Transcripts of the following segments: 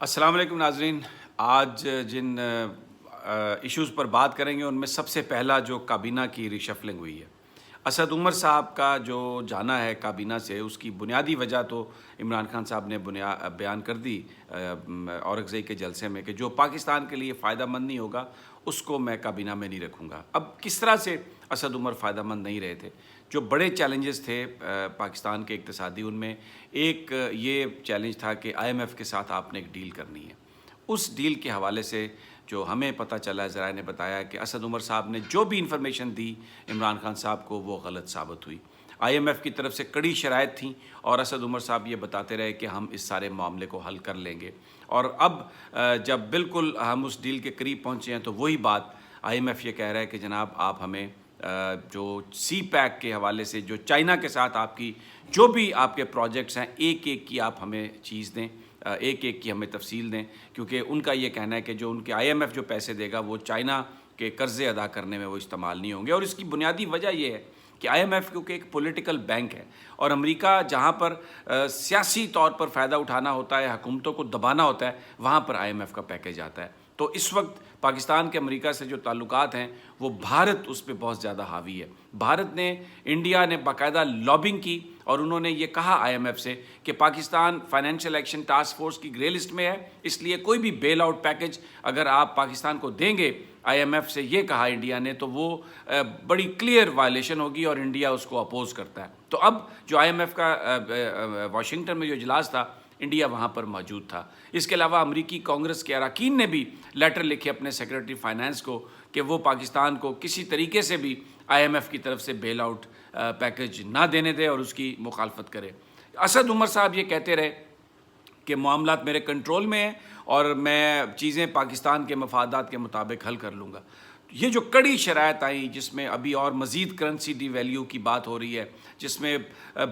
السلام علیکم ناظرین. آج جن ایشوز پر بات کریں گے ان میں سب سے پہلا جو کابینہ کی ریشفلنگ ہوئی ہے. اسد عمر صاحب کا جو جانا ہے کابینہ سے، اس کی بنیادی وجہ تو عمران خان صاحب نے بیان کر دی اورکزئی کے جلسے میں کہ جو پاکستان کے لیے فائدہ مند نہیں ہوگا اس کو میں کابینہ میں نہیں رکھوں گا. اب کس طرح سے اسد عمر فائدہ مند نہیں رہے تھے؟ جو بڑے چیلنجز تھے پاکستان کے اقتصادی، ان میں ایک یہ چیلنج تھا کہ آئی ایم ایف کے ساتھ آپ نے ایک ڈیل کرنی ہے. اس ڈیل کے حوالے سے جو ہمیں پتہ چلا، ذرائع نے بتایا کہ اسد عمر صاحب نے جو بھی انفارمیشن دی عمران خان صاحب کو وہ غلط ثابت ہوئی. آئی ایم ایف کی طرف سے کڑی شرائط تھیں اور اسد عمر صاحب یہ بتاتے رہے کہ ہم اس سارے معاملے کو حل کر لیں گے. اور اب جب بالکل ہم اس ڈیل کے قریب پہنچے ہیں تو وہی بات آئی ایم ایف یہ کہہ رہا ہے کہ جناب آپ ہمیں جو سی پیک کے حوالے سے جو چائنا کے ساتھ آپ کی جو بھی آپ کے پروجیکٹس ہیں، ایک ایک کی آپ ہمیں چیز دیں، ایک ایک کی ہمیں تفصیل دیں، کیونکہ ان کا یہ کہنا ہے کہ جو ان کے آئی ایم ایف جو پیسے دے گا وہ چائنا کے قرضے ادا کرنے میں وہ استعمال نہیں ہوں گے. اور اس کی بنیادی وجہ یہ ہے کہ آئی ایم ایف کیونکہ ایک پولیٹیکل بینک ہے اور امریکہ جہاں پر سیاسی طور پر فائدہ اٹھانا ہوتا ہے، حکومتوں کو دبانا ہوتا ہے، وہاں پر آئی ایم ایف کا پیکیج آتا ہے. تو اس وقت پاکستان کے امریکہ سے جو تعلقات ہیں وہ بھارت اس پہ بہت زیادہ حاوی ہے. بھارت نے، انڈیا نے باقاعدہ لابنگ کی اور انہوں نے یہ کہا آئی ایم ایف سے کہ Pakistan financial action task force کی گرے لسٹ میں ہے، اس لیے کوئی بھی بیل آؤٹ پیکج اگر آپ پاکستان کو دیں گے، آئی ایم ایف سے یہ کہا انڈیا نے، تو وہ بڑی کلیئر وائلیشن ہوگی اور انڈیا اس کو اپوز کرتا ہے. تو اب جو آئی ایم ایف کا واشنگٹن میں جو اجلاس تھا، انڈیا وہاں پر موجود تھا. اس کے علاوہ امریکی کانگریس کے اراکین نے بھی لیٹر لکھے اپنے سیکرٹری فائنانس کو کہ وہ پاکستان کو کسی طریقے سے بھی آئی ایم ایف کی طرف سے بیل آؤٹ پیکج نہ دینے دے اور اس کی مخالفت کرے. اسد عمر صاحب یہ کہتے رہے کہ معاملات میرے کنٹرول میں ہیں اور میں چیزیں پاکستان کے مفادات کے مطابق حل کر لوں گا. یہ جو کڑی شرائط آئیں جس میں ابھی اور مزید کرنسی ڈی ویلیو کی بات ہو رہی ہے، جس میں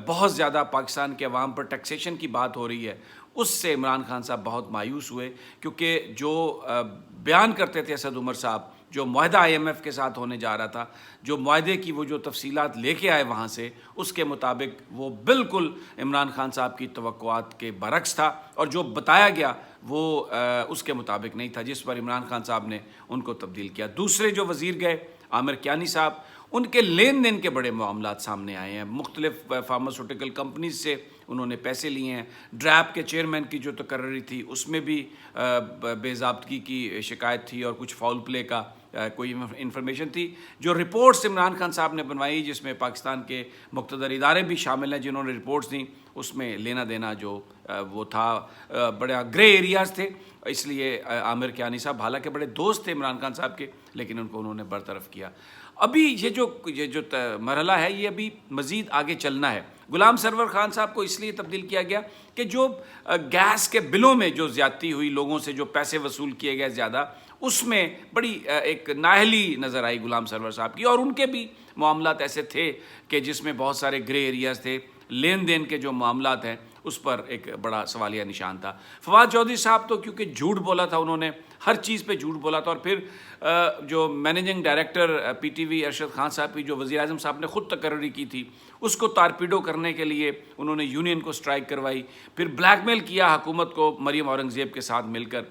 بہت زیادہ پاکستان کے عوام پر ٹیکسیشن کی بات ہو رہی ہے، اس سے عمران خان صاحب بہت مایوس ہوئے. کیونکہ جو بیان کرتے تھے اسد عمر صاحب، جو معاہدہ آئی ایم ایف کے ساتھ ہونے جا رہا تھا، جو معاہدے کی وہ جو تفصیلات لے کے آئے وہاں سے، اس کے مطابق وہ بالکل عمران خان صاحب کی توقعات کے برعکس تھا اور جو بتایا گیا وہ اس کے مطابق نہیں تھا، جس پر عمران خان صاحب نے ان کو تبدیل کیا. دوسرے جو وزیر گئے عامر کیانی صاحب، ان کے لین دین کے بڑے معاملات سامنے آئے ہیں. مختلف فارماسیوٹیکل کمپنیز سے انہوں نے پیسے لیے ہیں. ڈریپ کے چیئرمین کی جو تقرری تھی اس میں بھی بے ضابطگی کی شکایت تھی اور کچھ فاؤل پلے کا کوئی انفارمیشن تھی. جو رپورٹس عمران خان صاحب نے بنوائی، جس میں پاکستان کے مقتدر ادارے بھی شامل ہیں جنہوں نے رپورٹس دیں، اس میں لینا دینا جو وہ تھا، بڑے گرے ایریاز تھے. اس لیے عامر کیانی صاحب حالانکہ بڑے دوست تھے عمران خان صاحب کے، لیکن ان کو انہوں نے برطرف کیا. ابھی یہ جو مرحلہ ہے یہ ابھی مزید آگے چلنا ہے. غلام سرور خان صاحب کو اس لیے تبدیل کیا گیا کہ جو گیس کے بلوں میں جو زیادتی ہوئی، لوگوں سے جو پیسے وصول کیے گئے زیادہ، اس میں بڑی ایک نااہلی نظر آئی غلام سرور صاحب کی. اور ان کے بھی معاملات ایسے تھے کہ جس میں بہت سارے گرے ایریاز تھے. لین دین کے جو معاملات ہیں اس پر ایک بڑا سوالیہ نشان تھا. فواد چودھری صاحب تو کیونکہ جھوٹ بولا تھا، انہوں نے ہر چیز پہ جھوٹ بولا تھا. اور پھر جو managing director P T V Arshad Khan صاحب کی جو وزیر اعظم صاحب نے خود تقرری کی تھی، اس کو تارپیڈو کرنے کے لیے انہوں نے یونین کو سٹرائک کروائی. پھر بلیک میل کیا حکومت کو مریم اورنگزیب کے ساتھ مل کر.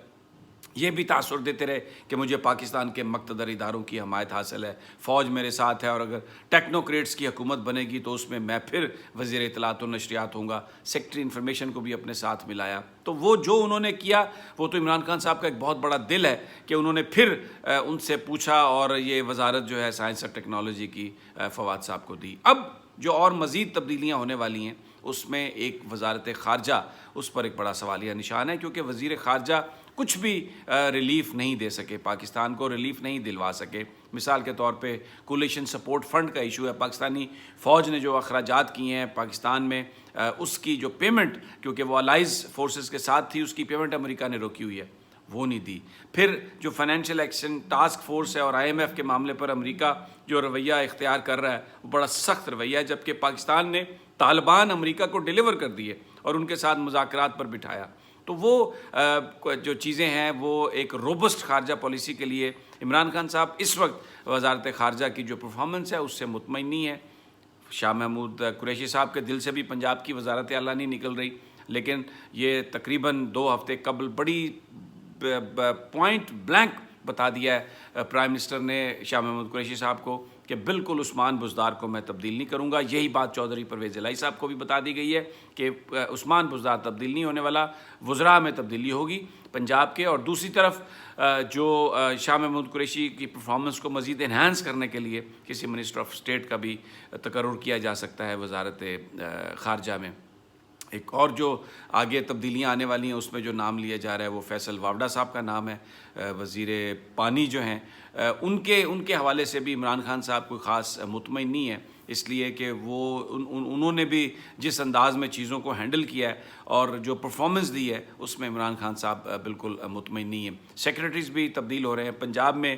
یہ بھی تاثر دیتے رہے کہ مجھے پاکستان کے مقتدر اداروں کی حمایت حاصل ہے، فوج میرے ساتھ ہے، اور اگر ٹیکنوکریٹس کی حکومت بنے گی تو اس میں میں پھر وزیر اطلاعات و نشریات ہوں گا. سیکٹری انفارمیشن کو بھی اپنے ساتھ ملایا. تو وہ جو انہوں نے کیا وہ تو عمران خان صاحب کا ایک بہت بڑا دل ہے کہ انہوں نے پھر ان سے پوچھا اور یہ وزارت جو ہے سائنس اور ٹیکنالوجی کی فواد صاحب کو دی. اب جو اور مزید تبدیلیاں ہونے والی ہیں اس میں ایک وزارت خارجہ، اس پر ایک بڑا سوالیہ نشان ہے، کیونکہ وزیر خارجہ کچھ بھی ریلیف نہیں دے سکے، پاکستان کو ریلیف نہیں دلوا سکے. مثال کے طور پہ کولیشن سپورٹ فنڈ کا ایشو ہے. پاکستانی فوج نے جو اخراجات کیے ہیں پاکستان میں، اس کی جو پیمنٹ، کیونکہ وہ الائز فورسز کے ساتھ تھی، اس کی پیمنٹ امریکہ نے روکی ہوئی ہے، وہ نہیں دی. پھر جو فائنینشیل ایکشن ٹاسک فورس ہے اور آئی ایم ایف کے معاملے پر امریکہ جو رویہ اختیار کر رہا ہے وہ بڑا سخت رویہ ہے، جبکہ پاکستان نے طالبان امریکہ کو ڈیلیور کر دیے اور ان کے ساتھ مذاکرات پر بٹھایا. تو وہ جو چیزیں ہیں وہ ایک روبسٹ خارجہ پالیسی کے لیے عمران خان صاحب اس وقت وزارت خارجہ کی جو پرفارمنس ہے اس سے مطمئن نہیں ہے. شاہ محمود قریشی صاحب کے دل سے بھی پنجاب کی وزارت اعلیٰ نہیں نکل رہی. لیکن یہ تقریباً 2 ہفتے قبل بڑی پوائنٹ بلینک بتا دیا ہے پرائم منسٹر نے شاہ محمود قریشی صاحب کو کہ بالکل عثمان بزدار کو میں تبدیل نہیں کروں گا. یہی بات چودھری پرویز الہی صاحب کو بھی بتا دی گئی ہے کہ عثمان بزدار تبدیل نہیں ہونے والا, وزراء میں تبدیلی ہوگی پنجاب کے. اور دوسری طرف جو شاہ محمود قریشی کی پرفارمنس کو مزید انہانس کرنے کے لیے کسی منسٹر آف اسٹیٹ کا بھی تقرر کیا جا سکتا ہے وزارت خارجہ میں. ایک اور جو آگے تبدیلیاں آنے والی ہیں اس میں جو نام لیا جا رہا ہے وہ فیصل واوڈا صاحب کا نام ہے, وزیر پانی جو ہیں. ان کے حوالے سے بھی عمران خان صاحب کوئی خاص مطمئن نہیں ہے, اس لیے کہ وہ انہوں نے بھی جس انداز میں چیزوں کو ہینڈل کیا ہے اور جو پرفارمنس دی ہے اس میں عمران خان صاحب بالکل مطمئن نہیں ہے. سیکریٹریز بھی تبدیل ہو رہے ہیں. پنجاب میں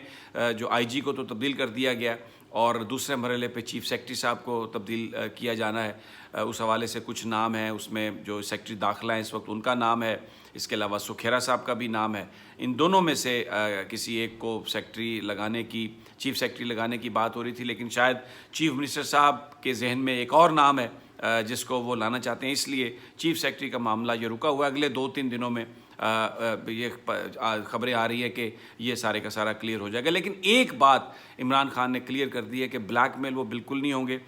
جو آئی جی کو تو تبدیل کر دیا گیا اور دوسرے مرحلے پہ چیف سیکرٹری صاحب کو تبدیل کیا جانا ہے. اس حوالے سے کچھ نام ہیں, اس میں جو سیکرٹری داخلہ ہیں اس وقت ان کا نام ہے, اس کے علاوہ سکھیرا صاحب کا بھی نام ہے. ان دونوں میں سے کسی ایک کو سیکرٹری لگانے کی, چیف سیکرٹری لگانے کی بات ہو رہی تھی, لیکن شاید چیف منسٹر صاحب کے ذہن میں ایک اور نام ہے جس کو وہ لانا چاہتے ہیں, اس لیے چیف سیکرٹری کا معاملہ یہ رکا ہوا ہے. اگلے 2-3 دنوں میں یہ خبریں آ رہی ہے کہ یہ سارے کا سارا کلیئر ہو جائے گا. لیکن ایک بات عمران خان نے کلیئر کر دی ہے کہ بلیک میل وہ بالکل نہیں ہوں گے.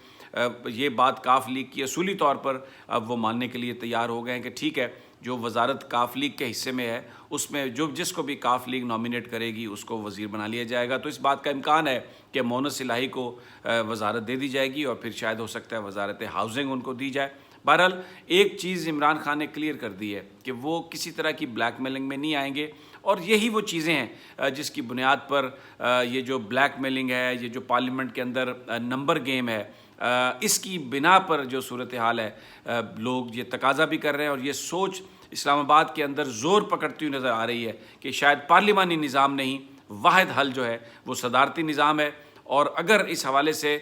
یہ بات کاف لیگ کی اصولی طور پر اب وہ ماننے کے لیے تیار ہو گئے ہیں کہ ٹھیک ہے, جو وزارت کاف لیگ کے حصے میں ہے اس میں جس کو بھی کاف لیگ نامینیٹ کرے گی اس کو وزیر بنا لیا جائے گا. تو اس بات کا امکان ہے کہ مونس الہی کو وزارت دے دی جائے گی اور پھر شاید ہو سکتا ہے وزارت ہاؤسنگ ان کو دی جائے. بہرحال ایک چیز عمران خان نے کلیئر کر دی ہے کہ وہ کسی طرح کی بلیک میلنگ میں نہیں آئیں گے, اور یہی وہ چیزیں ہیں جس کی بنیاد پر یہ جو بلیک میلنگ ہے, یہ جو پارلیمنٹ کے اندر نمبر گیم ہے, اس کی بنا پر جو صورتحال ہے لوگ یہ تقاضا بھی کر رہے ہیں اور یہ سوچ اسلام آباد کے اندر زور پکڑتی ہوئی نظر آ رہی ہے کہ شاید پارلیمانی نظام نہیں, واحد حل جو ہے وہ صدارتی نظام ہے. اور اگر اس حوالے سے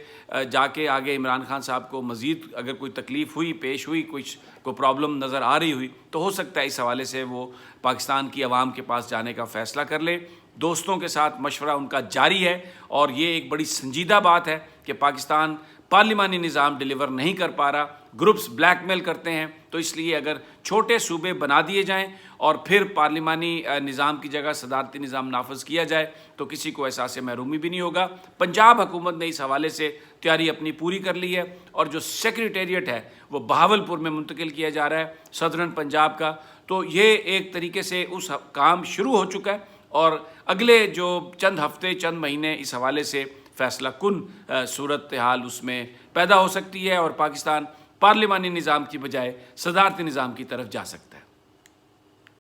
جا کے آگے عمران خان صاحب کو مزید اگر کوئی تکلیف ہوئی, پیش ہوئی, کوئی پرابلم نظر آ رہی ہوئی, تو ہو سکتا ہے اس حوالے سے وہ پاکستان کی عوام کے پاس جانے کا فیصلہ کر لے. دوستوں کے ساتھ مشورہ ان کا جاری ہے اور یہ ایک بڑی سنجیدہ بات ہے کہ پاکستان پارلیمانی نظام ڈیلیور نہیں کر پا رہا, گروپس بلیک میل کرتے ہیں. تو اس لیے اگر چھوٹے صوبے بنا دیے جائیں اور پھر پارلیمانی نظام کی جگہ صدارتی نظام نافذ کیا جائے تو کسی کو احساس محرومی بھی نہیں ہوگا. پنجاب حکومت نے اس حوالے سے تیاری اپنی پوری کر لی ہے اور جو سیکریٹریٹ ہے وہ بہاولپور میں منتقل کیا جا رہا ہے, صدرن پنجاب کا. تو یہ ایک طریقے سے اس کام شروع ہو چکا ہے اور اگلے جو چند ہفتے چند مہینے اس حوالے سے فیصلہ کن صورتحال اس میں پیدا ہو سکتی ہے اور پاکستان پارلیمانی نظام کی بجائے صدارتی نظام کی طرف جا سکتا ہے.